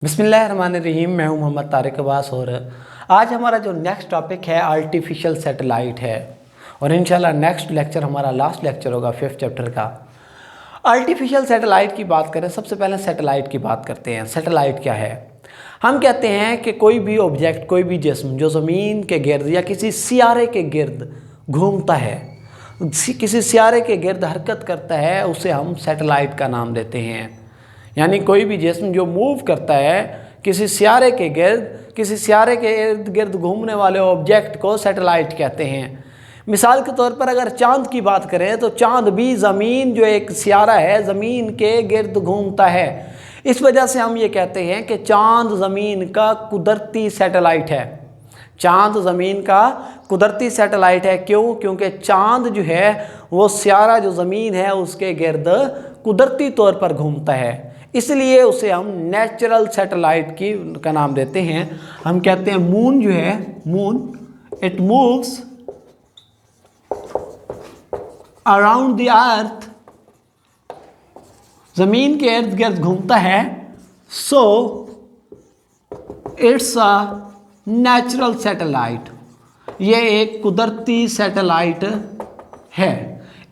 बिस्मिल्लाहिर्रहमानिर्रहीम। मैं हूं मोहम्मद तारिक अब्बास और आज हमारा जो नेक्स्ट टॉपिक है आर्टिफिशियल सैटेलाइट है और इंशाल्लाह नेक्स्ट लेक्चर हमारा लास्ट लेक्चर होगा 5th चैप्टर का। आर्टिफिशियल सैटेलाइट की बात करें, सबसे पहले सैटेलाइट की बात करते हैं। सैटेलाइट क्या है? हम कहते हैं कि कोई भी ऑब्जेक्ट, कोई भी जिस्म जो ज़मीन के गिर्द या किसी सियारे के गिर्द घूमता है, किसी सियारे के गिर्द हरकत करता है, उसे हम सैटेलाइट का नाम देते हैं। यानी कोई भी जिस्म जो मूव करता है किसी सियारे के गिर्द, किसी सियारे के इर्द गिर्द घूमने वाले ऑब्जेक्ट को सैटेलाइट कहते हैं। मिसाल के तौर पर अगर चांद की बात करें तो चांद भी ज़मीन जो एक सियारा है, ज़मीन के गिर्द घूमता है। इस वजह से हम ये कहते हैं कि चांद ज़मीन का कुदरती सैटेलाइट है। चांद ज़मीन का कुदरती सैटेलाइट है। क्यों? क्योंकि चांद जो है वो सियारा जो ज़मीन है उसके गिर्द कुदरती तौर पर घूमता है, इसलिए उसे हम नेचुरल सैटेलाइट का नाम देते हैं। हम कहते हैं मून जो है, moon it moves around the अर्थ, ज़मीन के इर्द गिर्द घूमता है, so it's a natural satellite. ये एक कुदरती सैटेलाइट है।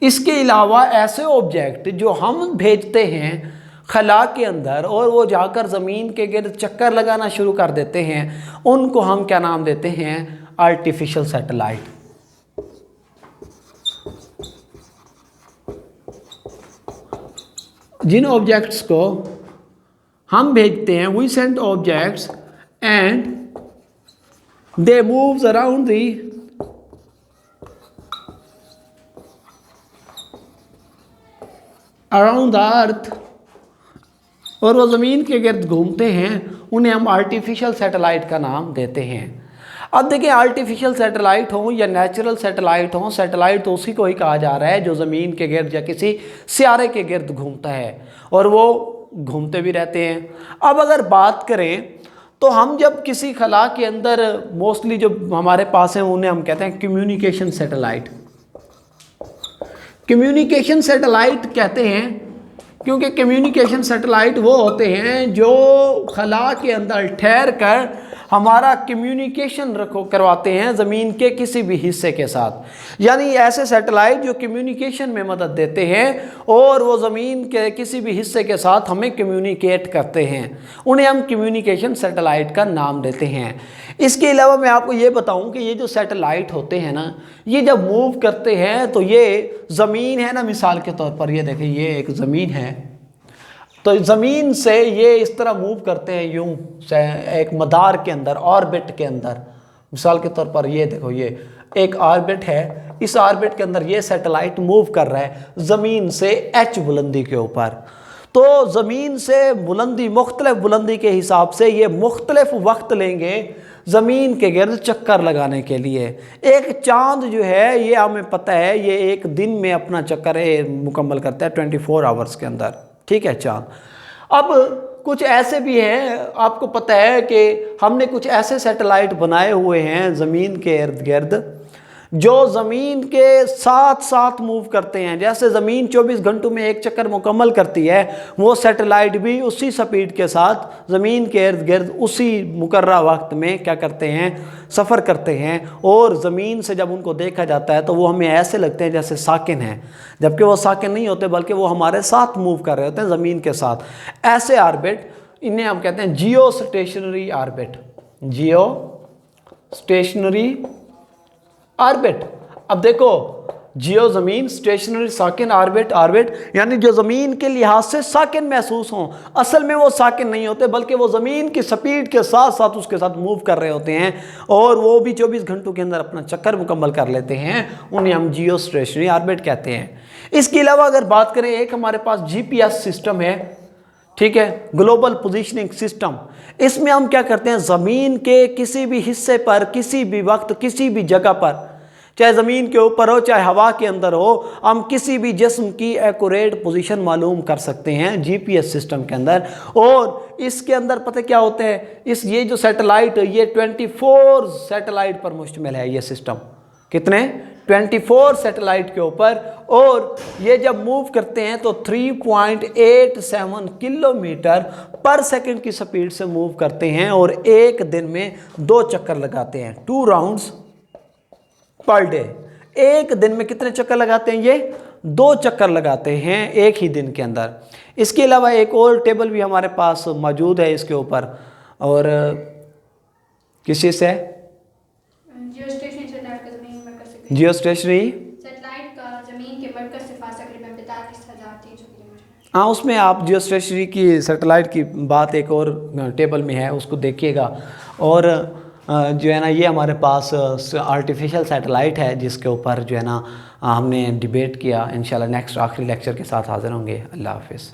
इसके अलावा ऐसे ऑब्जेक्ट जो हम भेजते हैं खला के अंदर और वो जाकर ज़मीन के गिर्द चक्कर लगाना शुरू कर देते हैं, उनको हम क्या नाम देते हैं? Artificial satellite. जिन ऑब्जेक्ट्स को हम भेजते हैं, we send objects and they moves around the earth, और वो ज़मीन के गिर्द घूमते हैं, उन्हें हम आर्टिफिशियल सैटेलाइट का नाम देते हैं। अब देखिए, आर्टिफिशियल सैटेलाइट हो या नेचुरल सैटेलाइट हो, सैटेलाइट तो उसी को ही कहा जा रहा है जो ज़मीन के गिर्द या किसी सियारे के गिर्द घूमता है और वो घूमते भी रहते हैं। अब अगर बात करें तो हम जब किसी खला के अंदर मोस्टली जो हमारे पास हैं उन्हें हम कहते हैं कम्युनिकेशन सैटेलाइट। कम्युनिकेशन सैटेलाइट कहते हैं क्योंकि कम्युनिकेशन सैटेलाइट वो होते हैं जो खला के अंदर ठहर कर हमारा कम्युनिकेशन करवाते हैं ज़मीन के किसी भी हिस्से के साथ। यानी ऐसे सैटेलाइट जो कम्युनिकेशन में मदद देते हैं और वो ज़मीन के किसी भी हिस्से के साथ हमें कम्युनिकेट करते हैं, उन्हें हम कम्युनिकेशन सैटेलाइट का नाम देते हैं। इसके अलावा मैं आपको ये बताऊं कि ये जो सैटेलाइट होते हैं ना, ये जब मूव करते हैं तो ये ज़मीन है ना, मिसाल के तौर पर ये देखिए, ये एक ज़मीन है, तो ज़मीन से ये इस तरह मूव करते हैं यूं से एक मदार के अंदर, ऑर्बिट के अंदर। मिसाल के तौर पर ये देखो, ये एक ऑर्बिट है, इस ऑर्बिट के अंदर ये सैटेलाइट मूव कर रहा है ज़मीन से h बुलंदी के ऊपर। तो ज़मीन से बुलंदी, मुख्तलिफ बुलंदी के हिसाब से ये मुख्तलिफ वक्त लेंगे ज़मीन के गिर्द चक्कर लगाने के लिए। एक चांद जो है ये हमें पता है ये एक दिन में अपना चक्कर मुकम्मल करता है 24 आवर्स के अंदर, ठीक है चांद। अब कुछ ऐसे भी हैं, आपको पता है कि हमने कुछ ऐसे सैटेलाइट बनाए हुए हैं ज़मीन के इर्द गिर्द जो ज़मीन के साथ साथ मूव करते हैं। जैसे ज़मीन 24 घंटों में एक चक्कर मुकम्मल करती है, वो सैटेलाइट भी उसी स्पीड के साथ ज़मीन के इर्द गिर्द उसी मुकर्रा वक्त में क्या करते हैं? सफ़र करते हैं। और ज़मीन से जब उनको देखा जाता है तो वो हमें ऐसे लगते हैं जैसे साकिन हैं, जबकि वो साकिन नहीं होते, बल्कि वो हमारे साथ मूव कर रहे होते हैं ज़मीन के साथ। ऐसे ऑर्बिट, इन्हें हम कहते हैं जियो स्टेशनरी ऑर्बिट। जियो स्टेशनरी ऑर्बिट। अब देखो, जियो ज़मीन, स्टेशनरी साकिन, ऑर्बिट। ऑर्बिट यानी जो ज़मीन के लिहाज से साकिन महसूस हों, असल में वो साकिन नहीं होते, बल्कि वो ज़मीन की स्पीड के साथ साथ उसके साथ मूव कर रहे होते हैं और वो भी 24 घंटों के अंदर अपना चक्कर मुकम्मल कर लेते हैं। उन्हें हम जियो स्टेशनरी ऑर्बिट कहते हैं। इसके अलावा अगर बात करें, एक हमारे पास GPS सिस्टम है, ठीक है, ग्लोबल पोजीशनिंग सिस्टम। इसमें हम क्या करते हैं? ज़मीन के किसी भी हिस्से पर, किसी भी वक्त, किसी भी जगह पर, चाहे ज़मीन के ऊपर हो चाहे हवा के अंदर हो, हम किसी भी जिस्म की एक्यूरेट पोजीशन मालूम कर सकते हैं GPS सिस्टम के अंदर। और इसके अंदर पता क्या होते हैं? ये जो सैटेलाइट, ये 24 सैटेलाइट पर मुश्तमिल है ये सिस्टम। कितने? 24 सैटेलाइट के ऊपर, और ये जब मूव करते हैं तो 3.87 किलोमीटर पर सेकंड की स्पीड से मूव करते हैं, और एक दिन में 2 चक्कर लगाते हैं, 2 राउंड्स पर डे। एक दिन में कितने चक्कर लगाते हैं ये? 2 चक्कर लगाते हैं एक ही दिन के अंदर। इसके अलावा एक और टेबल भी हमारे पास मौजूद है इसके ऊपर, और किस चीज़ से? जियो स्टेशनरी सैटेलाइट का ज़मीन के मरकज़ से फासला तकरीबन 45,300 किलोमीटर। हाँ, उसमें आप जियो स्टेशनरी की सैटेलाइट की बात एक और टेबल में है, उसको देखिएगा। और जो है ना, ये हमारे पास आर्टिफिशियल सैटेलाइट है जिसके ऊपर जो है ना हमने डिबेट किया। इंशाल्लाह नेक्स्ट आखिरी लेक्चर के साथ हाज़िर होंगे। अल्लाह हाफ़िज़।